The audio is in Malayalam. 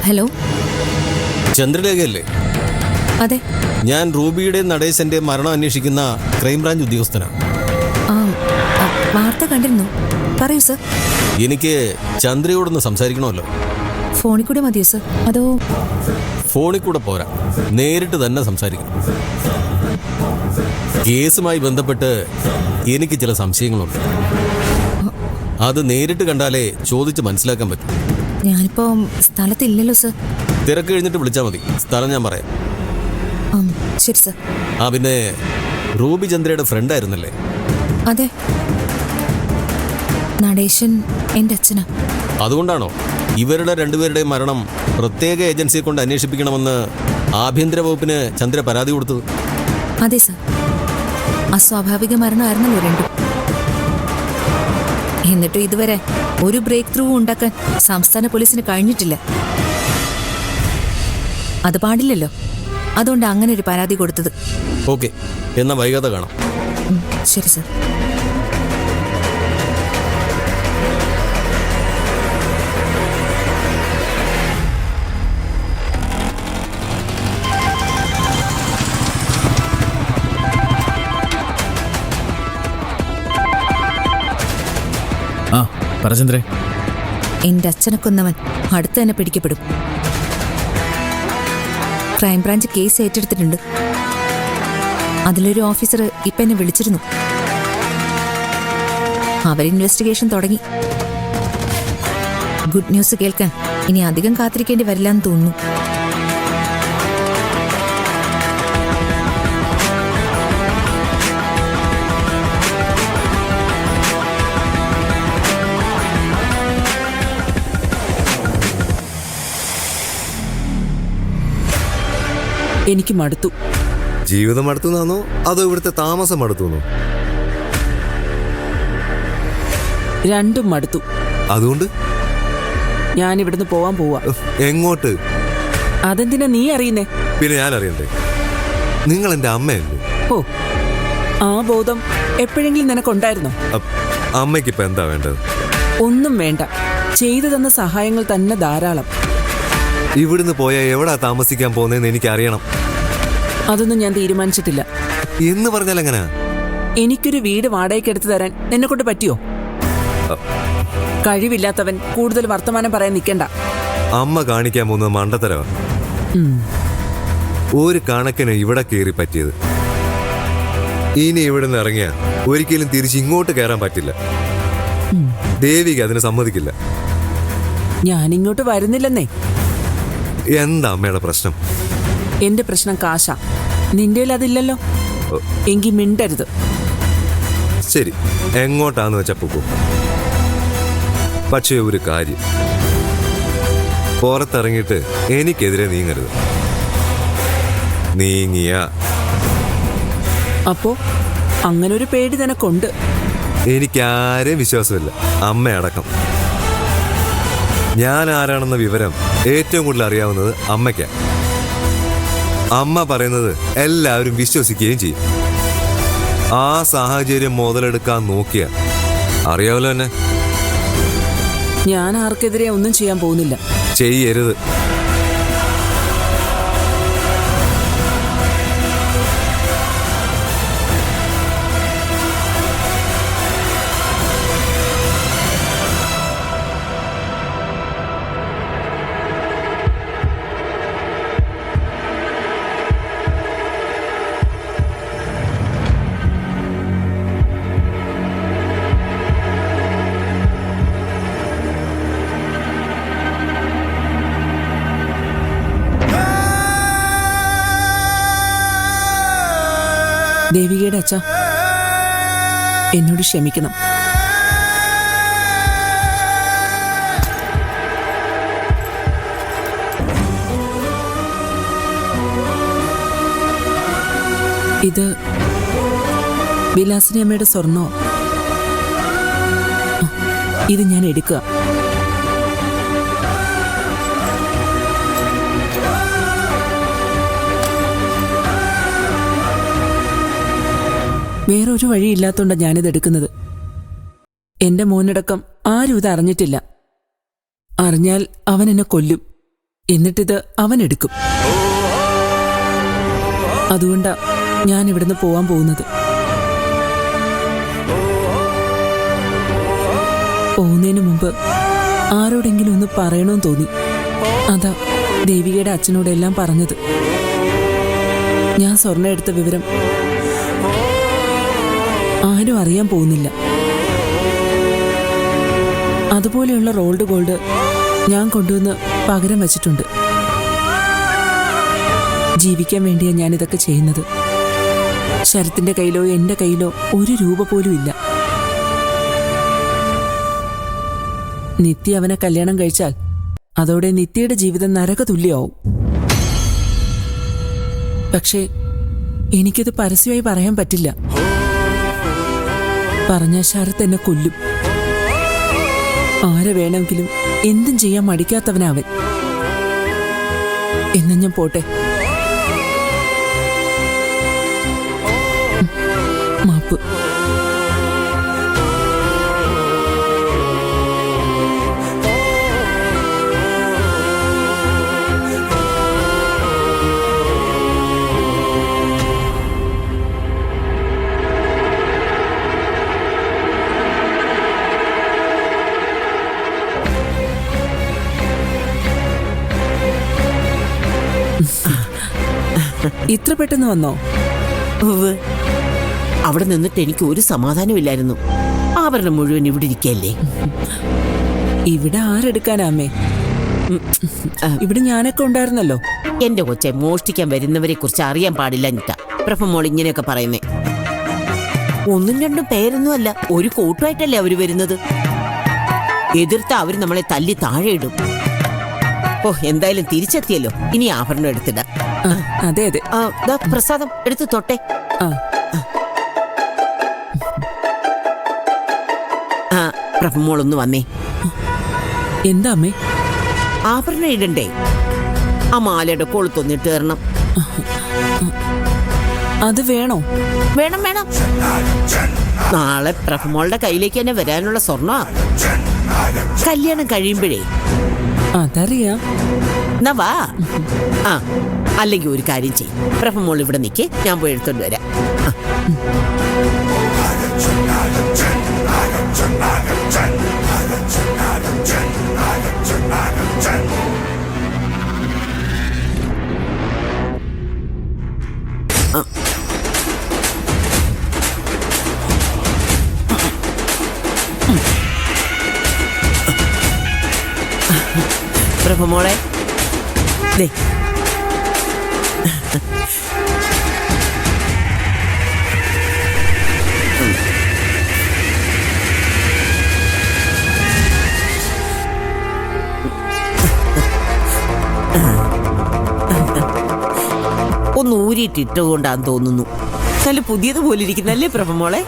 ഹലോ, ചന്ദ്രലേഖയല്ലേ? അതെ. ഞാൻ റൂബിയുടെ നടേശന്റെ മരണം അന്വേഷിക്കുന്ന ക്രൈംബ്രാഞ്ച് ഉദ്യോഗസ്ഥനാണ്. വാർത്ത കണ്ടിരുന്നു. പറയൂ സർ. എനിക്ക് ചന്ദ്രയോടൊന്ന് സംസാരിക്കണമല്ലോ. ഫോണിൽ കൂടെ മതിയോ സർ, അതോ? ഫോണിൽ കൂടെ പോരാ, നേരിട്ട് തന്നെ സംസാരിക്കണം. കേസുമായി ബന്ധപ്പെട്ട് എനിക്ക് ചില സംശയങ്ങളുണ്ട്. അത് നേരിട്ട് കണ്ടാലേ ചോദിച്ച് മനസ്സിലാക്കാൻ പറ്റും. ഞാനിപ്പോ സ്ഥലത്തില്ലല്ലോ സർ. തിരക്ക് കഴിഞ്ഞിട്ട് വിളിച്ചാൽ മതി, സ്ഥലം ഞാൻ പറയാം. ശരി സർ. പിന്നെ റൂബി ചന്ദ്രയുടെ ഫ്രണ്ട് ആയിരുന്നല്ലേ? അതെ, നടേശൻ എൻ്റെ അച്ഛനാ. അതുകൊണ്ടാണോ ഇവരുടെ രണ്ടുപേരുടെയും മരണം പ്രത്യേക ഏജൻസിയെ കൊണ്ട് അന്വേഷിപ്പിക്കണമെന്ന് ആഭ്യന്തര വകുപ്പിന് ചന്ദ്ര പരാതി കൊടുത്തത്? അതെ സർ, അസ്വാഭാവിക മരണമായിരുന്നല്ലോ രണ്ടും. എന്നിട്ടും ഇതുവരെ ഒരു ബ്രേക്ക് ത്രൂ ഉണ്ടാക്കാൻ സംസ്ഥാന പോലീസിന് കഴിഞ്ഞിട്ടില്ല. അത് പാടില്ലല്ലോ, അതുകൊണ്ട് അങ്ങനെ ഒരു പരാതി കൊടുത്തത്. ഓക്കെ, എന്നാ വൈകാതെ കാണാം. ശരി സർ. പറചന്ദ്രേ, എന്റെ അച്ഛനെ കൊന്നവൻ അടുത്ത് തന്നെ പിടിക്കപ്പെടും. Crime branch case ഏറ്റെടുത്തിട്ടുണ്ട്. അതിലൊരു ഓഫീസർ ഇപ്പൊ എന്നെ വിളിച്ചിരുന്നു. അവർ ഇൻവെസ്റ്റിഗേഷൻ തുടങ്ങി. ഗുഡ് ന്യൂസ് കേൾക്കാൻ ഇനി അധികം കാത്തിരിക്കേണ്ടി വരില്ലെന്ന് തോന്നുന്നു. എനിക്ക് മടുത്തു. ജീവിതം മടുത്തുന്നാണോ അതോ ഇവിടുത്തെ താമസം മടുത്തുന്നോ? രണ്ടും മടുത്തു. അതുകൊണ്ട് ഞാൻ ഇവിടുന്ന് പോവാൻ പോവാ. എങ്ങോട്ട്? അതെന്തിനാ നീ അറിയുന്നേ? പിന്നെ ഞാൻ അറിയണ്ടേ? നിങ്ങൾ എന്റെ അമ്മയല്ലേ? ഓ, ആ ബോധം എപ്പോഴെങ്കിലും നിനക്കുണ്ടായിരുന്നോ? അമ്മയ്ക്കിപ്പോ എന്താ വേണ്ടത്? ഒന്നും വേണ്ട, ചെയ്തു തന്ന സഹായങ്ങൾ തന്നെ ധാരാളം. ഇവിടുന്ന് പോയാൽ എവിടാ താമസിക്കാൻ പോകുന്നതെന്ന് എനിക്ക് അറിയണം. അതൊന്നും ഞാൻ തീരുമാനിച്ചിട്ടില്ല. എന്ന് പറഞ്ഞാൽ എങ്ങനാ? എനിക്കൊരു വീട് വാടകയ്ക്ക് എടുത്തു തരാൻ എന്നെ കൊണ്ട് പറ്റിയോ? കഴിവില്ലാത്തവൻ കൂടുതൽ വർത്തമാനം പറയാൻ നിൽക്കണ്ട. അമ്മ കാണിക്കാൻ പോകുന്നത് മണ്ടത്തരവാ. ഒരു കണക്കിന് ഇവിടെ കയറി പറ്റിയത്. ഇനി ഇവിടുന്ന് ഇറങ്ങിയ ഒരിക്കലും തിരിച്ച് ഇങ്ങോട്ട് കയറാൻ പറ്റില്ല. ദേവിക അതിന് സമ്മതിക്കില്ല. ഞാനിങ്ങോട്ട് വരുന്നില്ലെന്നേ. എന്താ അമ്മയുടെ പ്രശ്നം? എന്റെ പ്രശ്നം കാശാ. നിന്റെ അതില്ലല്ലോ. എങ്കി മിണ്ടരുത്. ശരി, എങ്ങോട്ടാന്ന് വെച്ചാ പോക്കോ. പക്ഷേ ഒരു കാര്യം, പുറത്തിറങ്ങിയിട്ട് എനിക്കെതിരെ നീങ്ങരുത്. നീങ്ങിയ അപ്പോ അങ്ങനെ ഒരു പേടി നിനക്കുണ്ട്? എനിക്കാരെയും വിശ്വാസമില്ല, അമ്മയടക്കം. ഞാൻ ആരാണെന്ന വിവരം ഏറ്റവും കൂടുതൽ അറിയാവുന്നത് അമ്മയ്ക്കാ. അമ്മ പറയുന്നത് എല്ലാവരും വിശ്വസിക്കുകയും ചെയ്യും. ആ സാഹചര്യം മുതലെടുക്കാൻ നോക്കിയ അറിയാമല്ലോ എന്നെ. ഞാൻ ആർക്കെതിരെ ഒന്നും ചെയ്യാൻ പോകുന്നില്ല. ചെയ്യരുത്. ദേവികയുടെ അച്ഛ, എന്നോട് ക്ഷമിക്കണം. ഇത് വിലാസിനി അമ്മയുടെ സ്വർണ്ണോ? ഇത് ഞാൻ എടുക്കുക. വേറൊരു വഴിയില്ലാത്തോണ്ടാണ് ഞാനിത് എടുക്കുന്നത്. എന്റെ മോനടക്കം ആരും ഇത് അറിഞ്ഞിട്ടില്ല. അറിഞ്ഞാൽ അവൻ എന്നെ കൊല്ലും. എന്നിട്ടിത് അവൻ എടുക്കും. അതുകൊണ്ടാ ഞാൻ ഇവിടുന്ന് പോവാൻ പോകുന്നത്. പോകുന്നതിന് മുമ്പ് ആരോടെങ്കിലും ഒന്ന് പറയണമെന്ന് തോന്നി. അതാ ദേവികയുടെ അച്ഛനോടെല്ലാം പറഞ്ഞത്. ഞാൻ സ്വർണ്ണം എടുത്ത വിവരം ആരും അറിയാൻ പോകുന്നില്ല. അതുപോലെയുള്ള റോൾഡ് ഗോൾഡ് ഞാൻ കൊണ്ടുവന്ന് പകരം വച്ചിട്ടുണ്ട്. ജീവിക്കാൻ വേണ്ടിയാ ഞാനിതൊക്കെ ചെയ്യുന്നത്. ശരത്തിന്റെ കയ്യിലോ എന്റെ കയ്യിലോ ഒരു രൂപ പോലും ഇല്ല. നിത്യ അവനെ കല്യാണം കഴിച്ചാൽ അതോടെ നിത്യയുടെ ജീവിതം നരക തുല്യമാവും. പക്ഷേ എനിക്കത് പരസ്യമായി പറയാൻ പറ്റില്ല. പറഞ്ഞ ശരത്ത് എന്നെ കൊല്ലും. ആരെ വേണമെങ്കിലും എന്തും ചെയ്യാൻ മടിക്കാത്തവനാവൻ. എന്നാ ഞാൻ പോട്ടെ. മാപ്പ്. ഇത്ര പെട്ടെന്ന് വന്നോ? ഉവ്വ്. അവിടെ നിന്നിട്ട് എനിക്ക് ഒരു സമാധാനമില്ലായിരുന്നു. ആഭരണം മുഴുവൻ ഇവിടെ ഇരിക്കല്ലേ. ഇവിടെ ആരെടുക്കാനാമേ? ഇവിടെ ഞാനൊക്കെ ഉണ്ടായിരുന്നല്ലോ. എന്റെ കൊച്ചെ, മോഷ്ടിക്കാൻ വരുന്നവരെ കുറിച്ച് അറിയാൻ പാടില്ല എന്നിട്ട പ്രഭമോൾ ഇങ്ങനെയൊക്കെ പറയുന്നേ. ഒന്നും രണ്ടും പേരൊന്നും അല്ല, ഒരു കൂട്ടുമായിട്ടല്ലേ അവര് വരുന്നത്. എതിർത്ത അവര് നമ്മളെ തല്ലി താഴെ ഇടും. ഓ, എന്തായാലും തിരിച്ചെത്തിയല്ലോ. ഇനി ആഭരണം എടുത്തിടാം. അതെ അതെ. പ്രസാദം എടുത്ത് തൊട്ടെ. പ്രഭമോളൊന്ന് വന്നേ. എന്താ അമ്മേ? ആഭരണം ഇടണ്ടേ? ആ മാലയുടെ കൊളുത്തൊന്നിട്ട് തരണം. അത് വേണോ? വേണം വേണം. നാളെ പ്രഭമോളുടെ കയ്യിലേക്ക് തന്നെ വരാനുള്ള സ്വർണ്ണ. കല്യാണം കഴിയുമ്പോഴേ. അതറിയാം. എന്നാ വാ. അല്ലെങ്കിൽ ഒരു കാര്യം ചെയ്യും, പ്രഭമോൾ ഇവിടെ നിൽക്കേ, ഞാൻ പോയി എടുത്തോണ്ട് വരാം. പ്രഭമോളെ, ദേ ഒന്ന് ഊരിയിട്ടിട്ടുകൊണ്ടാന്ന് തോന്നുന്നു. നല്ല പുതിയതുപോലെ ഇരിക്കുന്നല്ലേ പ്രഭമോളെ?